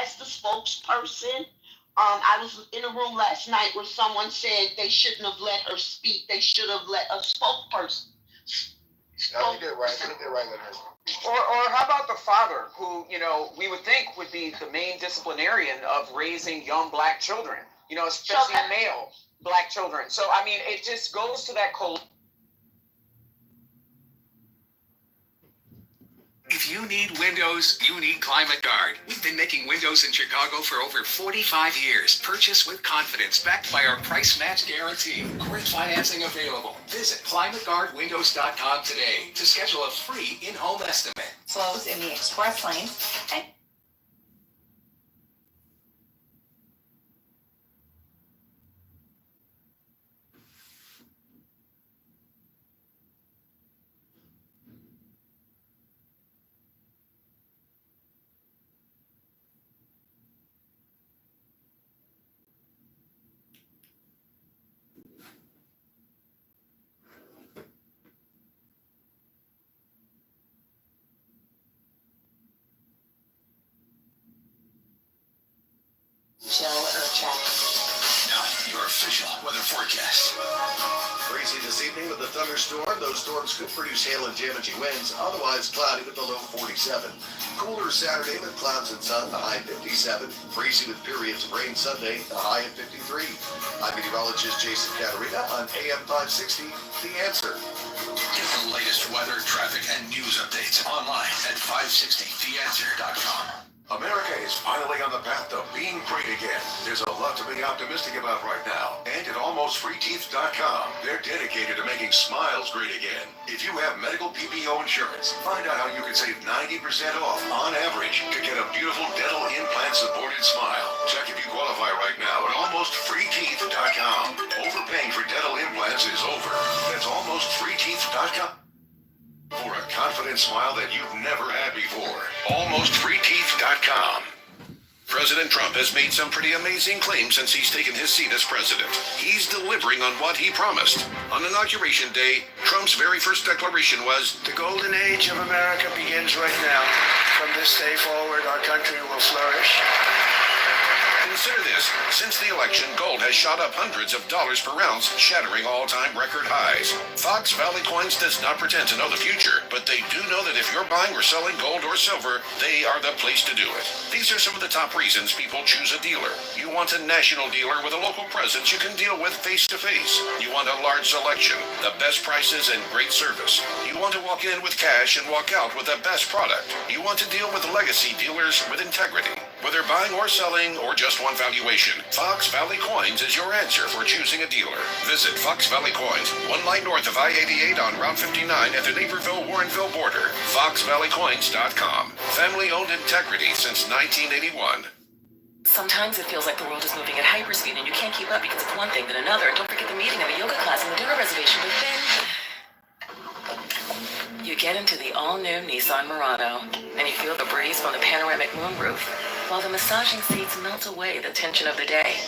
as the spokesperson. I was in a room last night where someone said they shouldn't have let her speak. They should have let a spokesperson. No, they did right. They did right with her. Or how about the father, who, you know, we would think would be the main disciplinarian of raising young black children, you know, especially male black children. So, I mean, it just goes to that If you need windows, you need Climate Guard. We've been making windows in Chicago for over 45 years. Purchase with confidence, backed by our price match guarantee. Great financing available. Visit climateguardwindows.com today to schedule a free in-home estimate. Slows in the express lane. And chill or check. Now, your official weather forecast. Breezy this evening with a thunderstorm. Those storms could produce hail and damaging winds. Otherwise cloudy with the low 47. Cooler Saturday with clouds and sun, the high 57. Breezy with periods of rain Sunday, the high at 53. I'm meteorologist Jason Caterina on AM 560, The Answer. Get the latest weather, traffic, and news updates online at 560theanswer.com. America is finally on the path to being great again. There's a lot to be optimistic about right now. And at almostfreeteeth.com, they're dedicated to making smiles great again. If you have medical PPO insurance, find out how you can save 90% off on average to get a beautiful dental implant supported smile. Check if you qualify right now at almostfreeteeth.com. Overpaying for dental implants is over. That's almostfreeteeth.com. For a confident smile that you've never had before. AlmostFreeTeeth.com. President Trump has made some pretty amazing claims since he's taken his seat as president. He's delivering on what he promised. On Inauguration Day, Trump's very first declaration was, "The golden age of America begins right now. From this day forward, our country will flourish." Consider this. Since the election, gold has shot up hundreds of dollars per ounce, shattering all-time record highs. Fox Valley Coins does not pretend to know the future, but they do know that if you're buying or selling gold or silver, they are the place to do it. These are some of the top reasons people choose a dealer. You want a national dealer with a local presence you can deal with face-to-face. You want a large selection, the best prices, and great service. You want to walk in with cash and walk out with the best product. You want to deal with legacy dealers with integrity. Whether buying or selling or just one valuation, Fox Valley Coins is your answer for choosing a dealer. Visit Fox Valley Coins, 1 line north of I-88 on Route 59 at the Naperville-Warrenville border. FoxValleyCoins.com. Family-owned integrity since 1981. Sometimes it feels like the world is moving at hyperspeed and you can't keep up because it's one thing then another. And don't forget the meeting and the yoga class and the dinner reservation. But then you get into the all-new Nissan Murano and you feel the breeze from the panoramic moonroof, while the massaging seats melt away the tension of the day.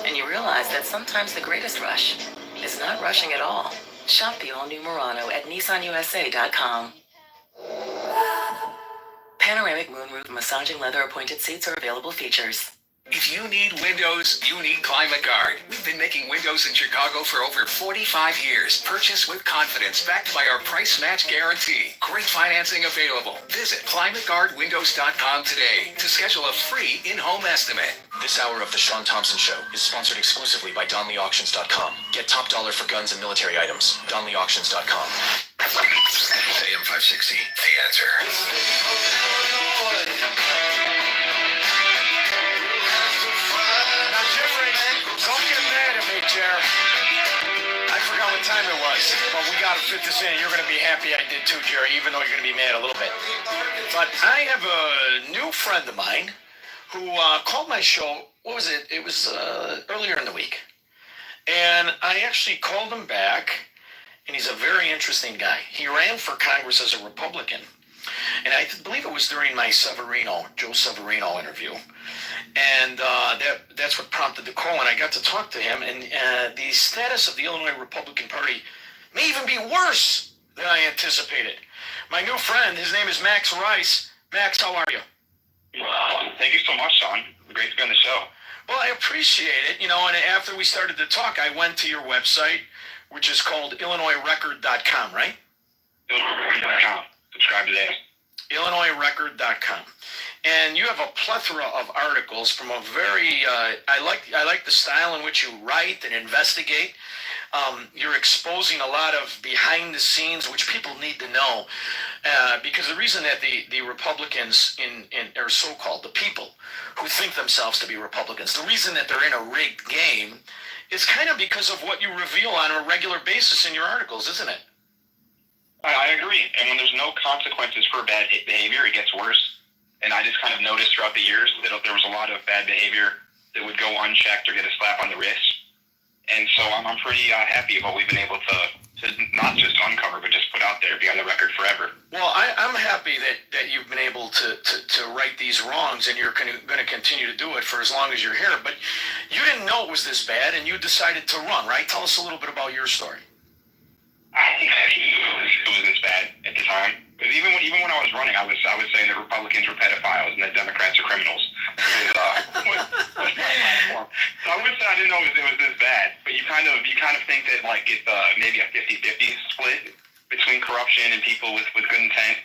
And you realize that sometimes the greatest rush is not rushing at all. Shop the all-new Murano at NissanUSA.com. Panoramic moonroof massaging leather appointed seats are available features. If you need windows, you need Climate Guard. We've been making windows in Chicago for over 45 years. Purchase with confidence, backed by our price match guarantee. Great financing available. Visit climateguardwindows.com today to schedule a free in-home estimate. This hour of The Sean Thompson Show is sponsored exclusively by DonleyAuctions.com. Get top dollar for guns and military items. DonleyAuctions.com. AM 560, The Answer. Don't get mad at me, Jer. I forgot what time it was, but we got to fit this in. You're going to be happy I did too, Jerry, even though you're going to be mad a little bit. But I have a new friend of mine who called my show. What was it? It was earlier in the week. And I actually called him back, and he's a very interesting guy. He ran for Congress as a Republican. And I believe it was during my Joe Severino interview. And that's what prompted the call, and I got to talk to him, and the status of the Illinois Republican Party may even be worse than I anticipated. My new friend, his name is Max Rice. Max, how are you? Well, thank you so much, Sean. on. Great to be on the show. Well, I appreciate it. And after we started to talk, I went to your website, which is called IllinoisRecord.com, right? IllinoisRecord.com. Subscribe today. IllinoisRecord.com. And you have a plethora of articles from a very, I like the style in which you write and investigate. You're exposing a lot of behind the scenes, which people need to know, because the reason that the Republicans are so-called, the people who think themselves to be Republicans, the reason that they're in a rigged game is kind of because of what you reveal on a regular basis in your articles, isn't it? I agree. And when there's no consequences for bad behavior, it gets worse. And I just kind of noticed throughout the years that there was a lot of bad behavior that would go unchecked or get a slap on the wrist. And so I'm pretty happy of what we've been able to not just uncover, but just put out there, be on the record forever. Well, I'm happy that you've been able to right these wrongs, and you're going to continue to do it for as long as you're here. But you didn't know it was this bad, and you decided to run, right? Tell us a little bit about your story. I think it was this bad at the time. Because even when I was running, I was saying that Republicans were pedophiles and that Democrats are criminals. Was my platform. So I wouldn't say I didn't know it was this bad, but you kind of think that like it's maybe a 50-50 split between corruption and people with good intent,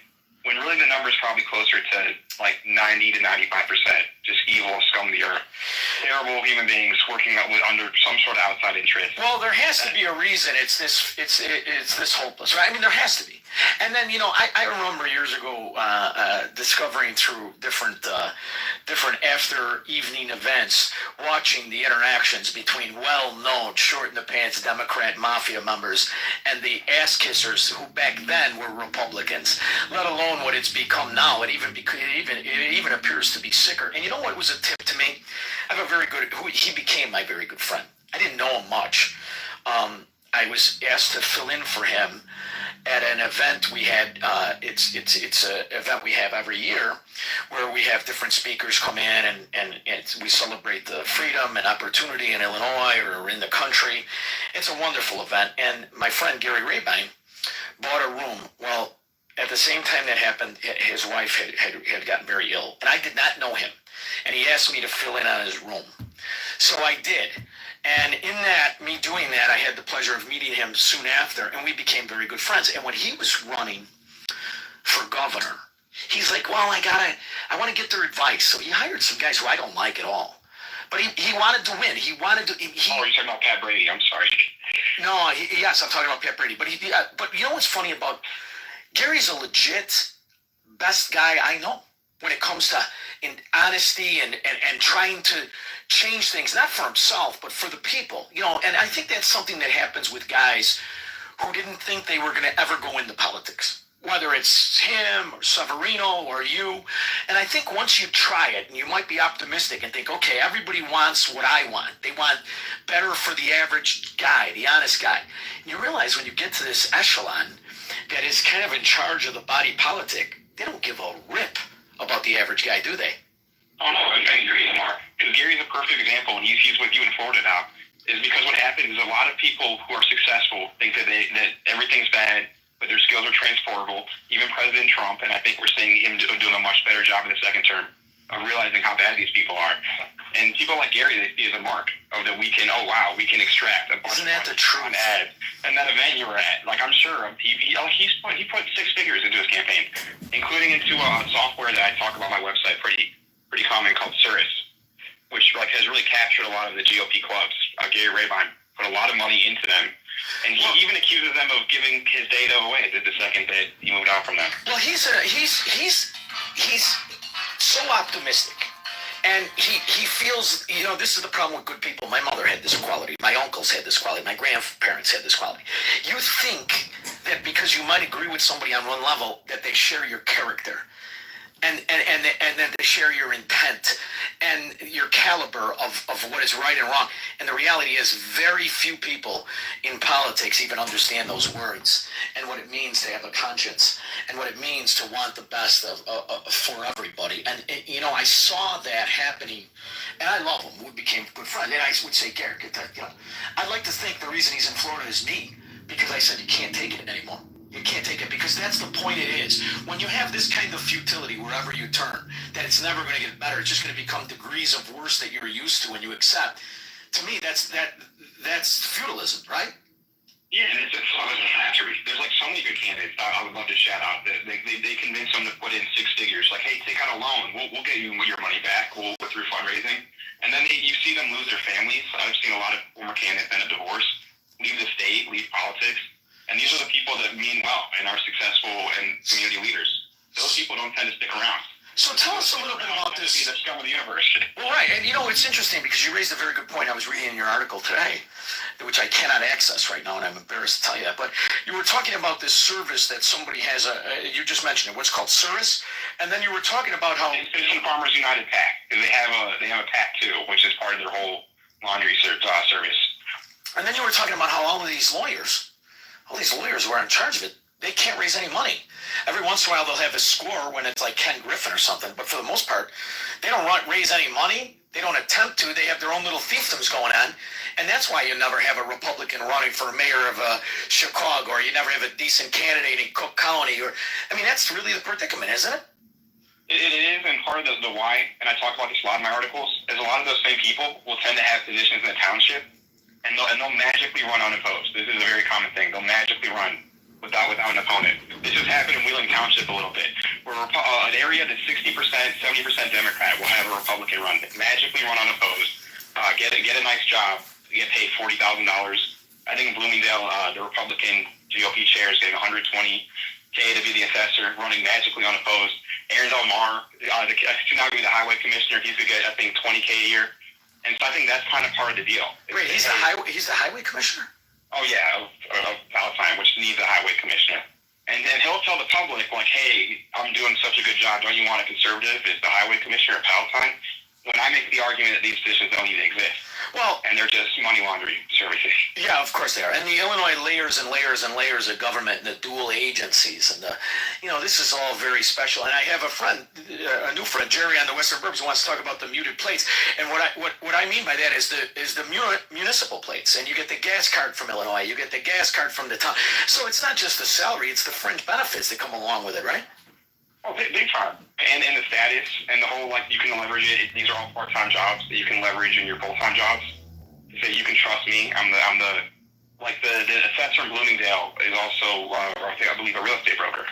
when really the number is probably closer to like 90 to 95% just evil scum of the earth, terrible human beings working under some sort of outside interest. Well, there has to be a reason it's this hopeless, right? I mean, there has to be. And then, I remember years ago discovering through different after evening events, watching the interactions between well-known short-in-the-pants Democrat mafia members and the ass-kissers who back then were Republicans, let alone what it's become now. It even appears to be sicker. And you know what was a tip to me? I have a very good, he became my very good friend. I didn't know him much. I was asked to fill in for him at an event we had. It's an event we have every year where we have different speakers come in and we celebrate the freedom and opportunity in Illinois or in the country. It's a wonderful event. And my friend Gary Rabine bought a room. Well, at the same time that happened, his wife had gotten very ill, and I did not know him. And he asked me to fill in on his room. So I did. And in me doing that, I had the pleasure of meeting him soon after, and we became very good friends. And when he was running for governor, he's like, well, I want to get their advice. So he hired some guys who I don't like at all. But he wanted to win. He wanted to. Oh, you're talking about Pat Brady. I'm sorry. No, yes, I'm talking about Pat Brady. But you know what's funny about Gary's a legit best guy I know when it comes to honesty and trying to change things, not for himself, but for the people. And I think that's something that happens with guys who didn't think they were going to ever go into politics, whether it's him or Severino or you. And I think once you try it, and you might be optimistic and think, okay, everybody wants what I want. They want better for the average guy, the honest guy. And you realize when you get to this echelon that is kind of in charge of the body politic, they don't give a rip about the average guy, do they? Oh, no, I agree, Mark. Because Gary's a perfect example, and he's with you in Florida now, is because what happens is a lot of people who are successful think that everything's bad, but their skills are transferable. Even President Trump, and I think we're seeing him doing a much better job in the second term of realizing how bad these people are. And people like Gary, they see as a mark of that we can extract a bunch Isn't that the truth? on ads. And that event you were at, like I'm sure he put six figures into his campaign, including into a software that I talk about on my website pretty common called Cirrus, which has really captured a lot of the GOP clubs. Gary Rabine put a lot of money into them, and he even accuses them of giving his data away the second that he moved on from them. Well, he's so optimistic, and he feels, this is the problem with good people. My mother had this quality. My uncles had this quality. My grandparents had this quality. You think that because you might agree with somebody on one level that they share your character. And then they share your intent and your caliber of what is right and wrong. And the reality is very few people in politics even understand those words and what it means to have a conscience and what it means to want the best for everybody. And I saw that happening, and I love him. We became good friends. And I would say, Garrett, I'd like to think the reason he's in Florida is me, because I said you can't take it anymore. You can't take it because that's the point it is. When you have this kind of futility wherever you turn, that it's never going to get better, it's just going to become degrees of worse that you're used to and you accept. To me, that's feudalism, right? Yeah, and it's a factory. There's like so many good candidates I would love to shout out. They convince them to put in 6 figures. Like, hey, take out a loan. We'll get you your money back. We'll go through fundraising. And then you see them lose their families. I've seen a lot of former candidates end up divorced, leave the state, leave politics. And these are the people that mean well and are successful and community leaders. Those people don't tend to stick around. So tell us a little bit about this. Be the scum of the universe. Well, right, and it's interesting because you raised a very good point. I was reading your article today, which I cannot access right now, and I'm embarrassed to tell you that. But you were talking about this service that somebody has. You just mentioned it. What's called service, and then you were talking about how Citizen Farmers United PAC. They have a PAC too, which is part of their whole laundry service. And then you were talking about how all these lawyers who are in charge of it, they can't raise any money. Every once in a while they'll have a score when it's like Ken Griffin or something, but for the most part, they don't raise any money. They don't attempt to. They have their own little fiefdoms going on, and that's why you never have a Republican running for mayor of Chicago, or you never have a decent candidate in Cook County. That's really the predicament, isn't it? It is, and part of the why, and I talk about this a lot in my articles, is a lot of those same people will tend to have positions in the township, and they'll magically run unopposed. This is a very common thing. They'll magically run without an opponent. This has happened in Wheeling Township a little bit, where an area that's 60%, 70% Democrat will have a Republican run, magically run unopposed, get a nice job, get paid $40,000. I think in Bloomingdale, the Republican GOP chair is getting $120K to be the assessor, running magically unopposed. Aaron Del Mar, to now be the highway commissioner, he's going to get, I think, $20K a year. And so I think that's kind of part of the deal. Wait, he's the highway commissioner? Oh, yeah, of Palatine, which needs a highway commissioner. And then he'll tell the public, like, hey, I'm doing such a good job. Don't you want a conservative as the highway commissioner of Palatine? When I make the argument that these positions don't even exist. Well, and they're just money laundering services. Yeah, of course they are. And the Illinois layers and layers and layers of government and the dual agencies. And, this is all very special. And I have a new friend, Jerry on the Western Burbs, who wants to talk about the muted plates. And what I mean by that is the municipal plates. And you get the gas card from Illinois. You get the gas card from the town. So it's not just the salary, it's the fringe benefits that come along with it, right? Oh, big time. And the status and the whole, you can leverage it. These are all part-time jobs that you can leverage in your full-time jobs. So you can trust me. I'm the assessor in Bloomingdale is also, I believe, a real estate broker.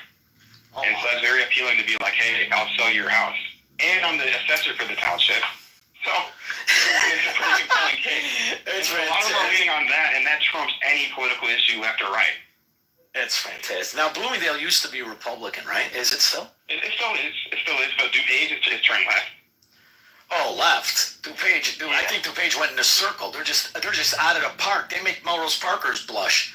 Oh, and so that's very appealing to be like, hey, I'll sell your house. And I'm the assessor for the township. So it's a pretty compelling case. A lot of them are leaning on that, and that trumps any political issue left or right. It's fantastic. Now, Bloomingdale used to be Republican, right? Is it still? It still is. It still is, but DuPage is turned left. Oh, left. DuPage. I think DuPage went in a circle. They're just out of the park. They make Melrose Parkers blush.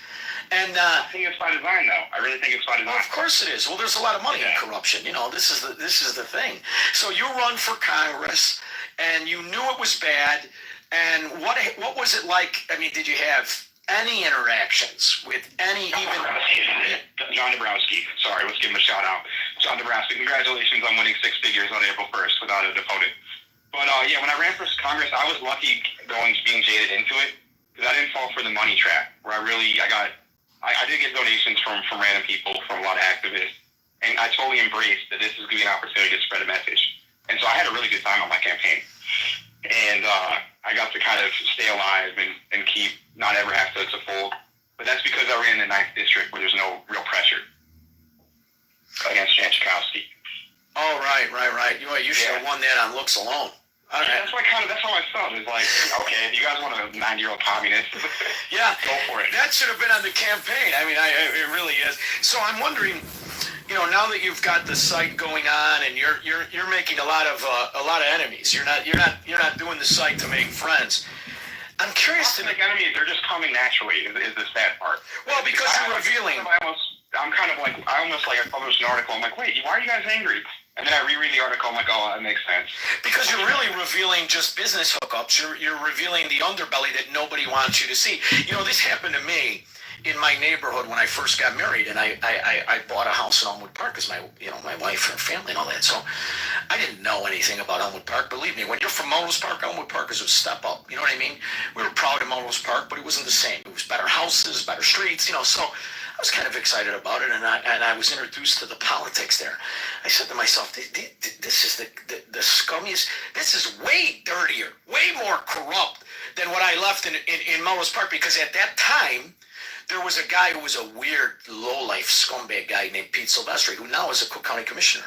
And I think it's by design, though. I really think it's by design. Well, of course it is. Well, there's a lot of money in corruption. This is the thing. So you run for Congress, and you knew it was bad. And what was it like? I mean, did you have any interactions with any John Dabrowski. Sorry, let's give him a shout out. John Dabrowski, congratulations on winning 6 figures on April 1st without an opponent. But when I ran for Congress, I was lucky being jaded into it because I didn't fall for the money trap where I did get donations from random people, from a lot of activists, and I totally embraced that this is going to be an opportunity to spread a message. And so I had a really good time on my campaign. And I got to kind of stay alive and keep, not ever have to fold. But that's because I ran the 9th District where there's no real pressure against Jan Schakowsky. Oh, right. You should have won that on looks alone. Okay. That's how I felt. It was like, okay, if you guys want a 90-year-old communist, go for it. That should have been on the campaign. I mean, it really is. So I'm wondering, now that you've got the site going on and you're making a lot of enemies. You're not doing the site to make friends. I'm curious to make enemies. They're just coming naturally. Is the sad part? Well, because you're revealing. I almost published an article. I'm like, wait, why are you guys angry? And then I reread the article. I'm like, oh, that makes sense. Because you're really revealing just business hookups. You're revealing the underbelly that nobody wants you to see. This happened to me in my neighborhood when I first got married, and I bought a house in Elmwood Park because my wife and her family and all that. So I didn't know anything about Elmwood Park. Believe me, when you're from Melrose Park, Elmwood Park is a step up. You know what I mean? We were proud of Melrose Park, but it wasn't the same. It was better houses, better streets. So I was kind of excited about it, and I was introduced to the politics there. I said to myself, this is the scummiest. This is way dirtier, way more corrupt than what I left in Melrose Park, because at that time, there was a guy who was a weird, low-life scumbag guy named Pete Silvestri, who now is a Cook County Commissioner.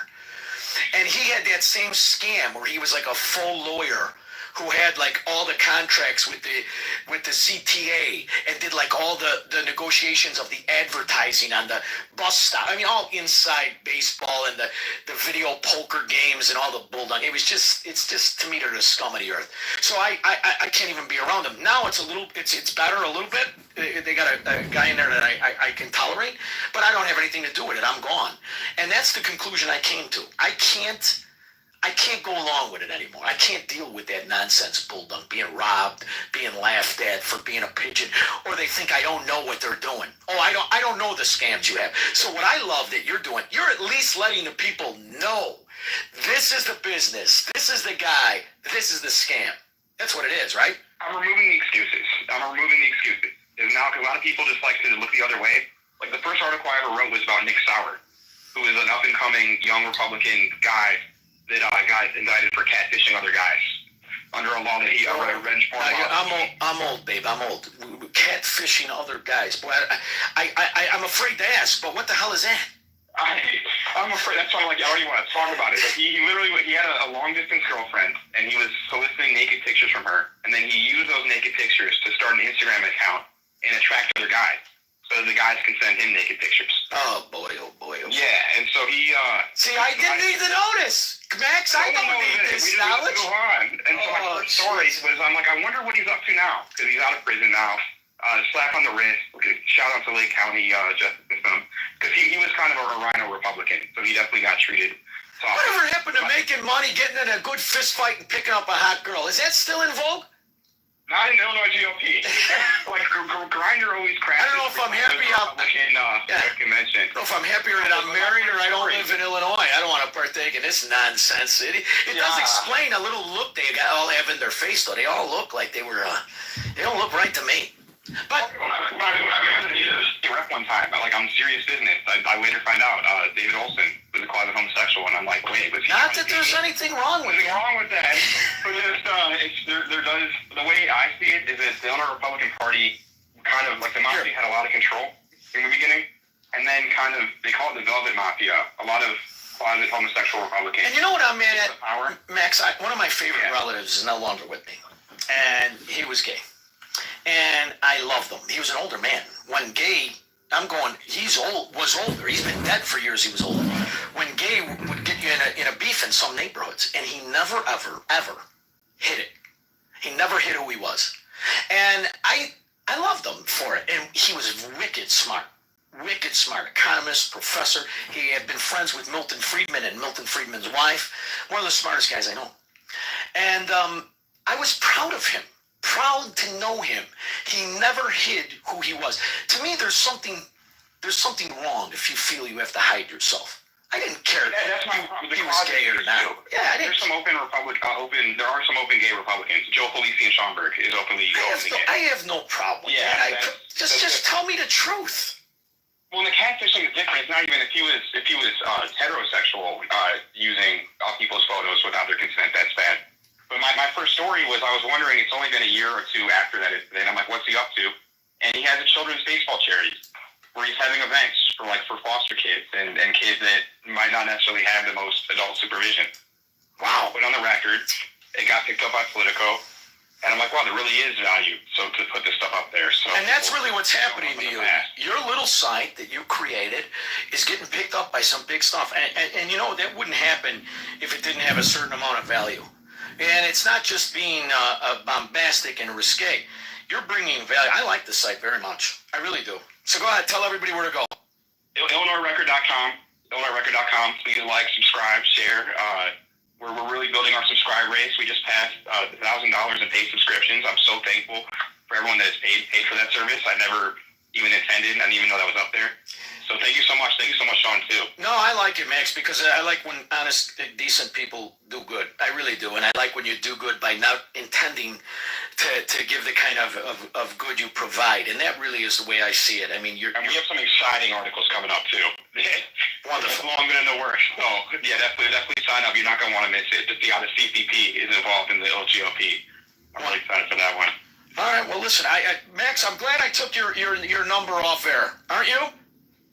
And he had that same scam where he was like a full lawyer who had like all the contracts with the CTA and did like all the negotiations of the advertising on the bus stop. I mean, all inside baseball and the video poker games and all the bulldog. It's just to me, they're the scum of the earth. So I can't even be around them. Now it's better a little bit. They got a guy in there that I can tolerate, but I don't have anything to do with it. I'm gone. And that's the conclusion I came to. I can't go along with it anymore. I can't deal with that nonsense bulldog, being robbed, being laughed at for being a pigeon, or they think I don't know what they're doing. Oh, I don't know the scams you have. So what I love that you're doing, you're at least letting the people know this is the business, this is the guy, this is the scam. That's what it is, right? I'm removing the excuses. Is now, because a lot of people just like to look the other way. Like the first article I ever wrote was about Nick Sauer, who is an up-and-coming young Republican guy that got indicted for catfishing other guys under a law that he revenge porn law. I'm old, babe. I'm old. Catfishing other guys. Boy, I'm afraid to ask, but what the hell is that? I'm afraid. That's why I don't even want to talk about it. But he had a long-distance girlfriend, and he was soliciting naked pictures from her, and then he used those naked pictures to start an Instagram account and attract other guys, so that the guys can send him naked pictures. Oh boy, oh boy, oh boy. Yeah, and so he see, I didn't need to notice, Max. I don't need this knowledge. Go on. And so my first story was, I'm like, I wonder what he's up to now, because he's out of prison now. Slap on the wrist. Okay, shout out to Lake County justice system, because he was kind of a rhino Republican, so he definitely got treated. Whatever happened to making money, getting in a good fist fight, and picking up a hot girl? Is that still in vogue? Not in Illinois GOP. Like Grinder always crashes. I don't know if I'm happy. Convention. I don't know if I'm happier that I'm married or I don't live in Illinois. I don't want to partake in this nonsense. It does explain a little look they all have in their face, though. They all look like they were. They don't look right to me. But he rep one time, like on serious business. I later find out David Olson was a closet homosexual, and I'm like, wait, was he? Not that there's anything wrong with it. Nothing wrong with that. But there does. The way I see it is that the Illinois Republican Party kind of like the mafia had a lot of control in the beginning, and then kind of they call it the Velvet Mafia. A lot of closet homosexual Republicans. And you know what I'm mad at, Max? One of my favorite relatives is no longer with me, and he was gay. And I loved him. He was an older man. When gay, he's old, was older. He's been dead for years, he was older. When gay would get you in a beef in some neighborhoods, and he never, ever hid it. He never hid who he was. And I loved him for it. And he was wicked smart, economist, professor. He had been friends with Milton Friedman and Milton Friedman's wife. One of the smartest guys I know. And I was proud of him. Proud to know him. He never hid who he was. To me, there's something wrong if you feel you have to hide yourself. I didn't care that's my problem. He was gay or not. Yeah, there's some there are some open gay Republicans. Joe Felician Schomburg is openly gay. I have no problem with that. Just tell me the truth. Well, the catfishing is different. It's not even if he was heterosexual using people's photos without their consent. That's bad. But my first story was I was wondering, it's only been a year or two after that, and I'm like, what's he up to? And he has a children's baseball charity where he's having events for foster kids and kids that might not necessarily have the most adult supervision. Wow. But on the record, it got picked up by Politico, and I'm like, wow, there really is value to put this stuff up there. So, and that's really what's happening to you. Your little site that you created is getting picked up by some big stuff. And you know, that wouldn't happen if it didn't have a certain amount of value. And it's not just being bombastic and risque. You're bringing value. I like the site very much. I really do. So go ahead. Tell everybody where to go. IllinoisRecord.com. IllinoisRecord.com. Please like, subscribe, share. We're really building our subscribe race. We just passed $1,000 in paid subscriptions. I'm so thankful for everyone that has paid for that service. I never even intended. I didn't even know that was up there. So thank you so much. Thank you so much, Sean, too. No, I like it, Max, because I like when honest, decent people do good. I really do. And I like when you do good by not intending to give the kind of good you provide, and that really is the way I see it. I mean, And we have some exciting articles coming up too. Wonderful. It's long been in the works. So yeah, definitely sign up. You're not going to want to miss it. To see how the CCP is involved in the LGOP. I'm really excited for that one. All right. Well, listen, Max, I'm glad I took your number off air. Aren't you?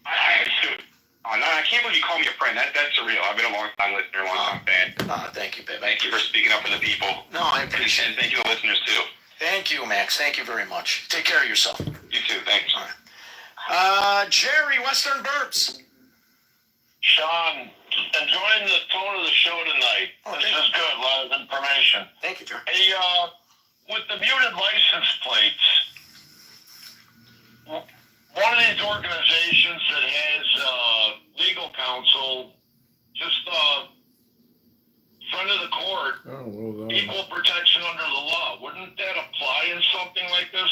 I can't believe you called me a friend. That's surreal. I've been a long time listener, a long time fan. Thank you, babe. Thank you for speaking up for the people. No, I appreciate it. And thank you to listeners too. Thank you, Max. Thank you very much. Take care of yourself. You too. Thanks. All right. Jerry, Western Burbs. Sean, enjoying the tone of the show tonight. This is good. A lot of information. Thank you, Jerry. Hey, with the muted license plates, one of these organizations that has legal counsel, just friend of the court, equal protection under the law. Wouldn't that apply in something like this?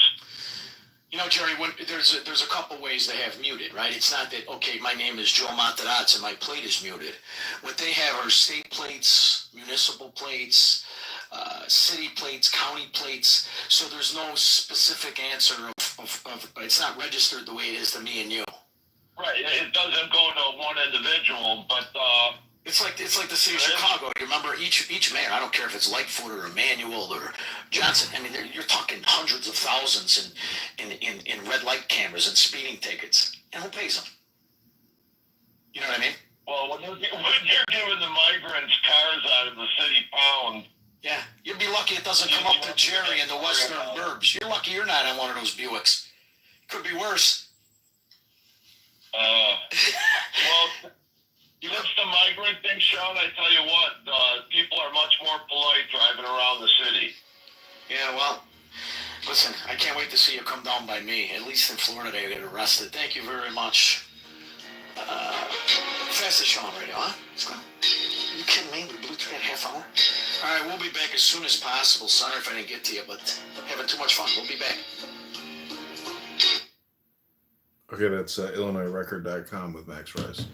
You know, Jerry, there's a couple ways they have muted, right? It's not that, okay, my name is Joe Materazzi and my plate is muted. What they have are state plates, municipal plates, city plates, county plates. So there's no specific answer of it's not registered the way it is to me and you. Right. It doesn't go to one individual, but it's like the city of Chicago. You remember each mayor. I don't care if it's Lightfoot or Emanuel or Johnson. I mean, you're talking hundreds of thousands in red light cameras and speeding tickets. And who pays them? You know what I mean? Well, when you're giving the migrants cars out of the city pound. Yeah, you'd be lucky it doesn't come up to Jerry in the Western Burbs. You're lucky you're not on one of those Buicks. Could be worse. Well, it's the migrant thing, Sean. I tell you what, people are much more polite driving around the city. Yeah, well, listen, I can't wait to see you come down by me. At least in Florida, they get arrested. Thank you very much. Fastest show on radio, huh? Let's go. Are you kidding me? We blew through that half hour? All right, we'll be back as soon as possible. Sorry if I didn't get to you, but having too much fun. We'll be back. Okay, that's IllinoisRecord.com with Max Rice.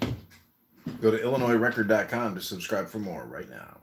Go to IllinoisRecord.com to subscribe for more right now.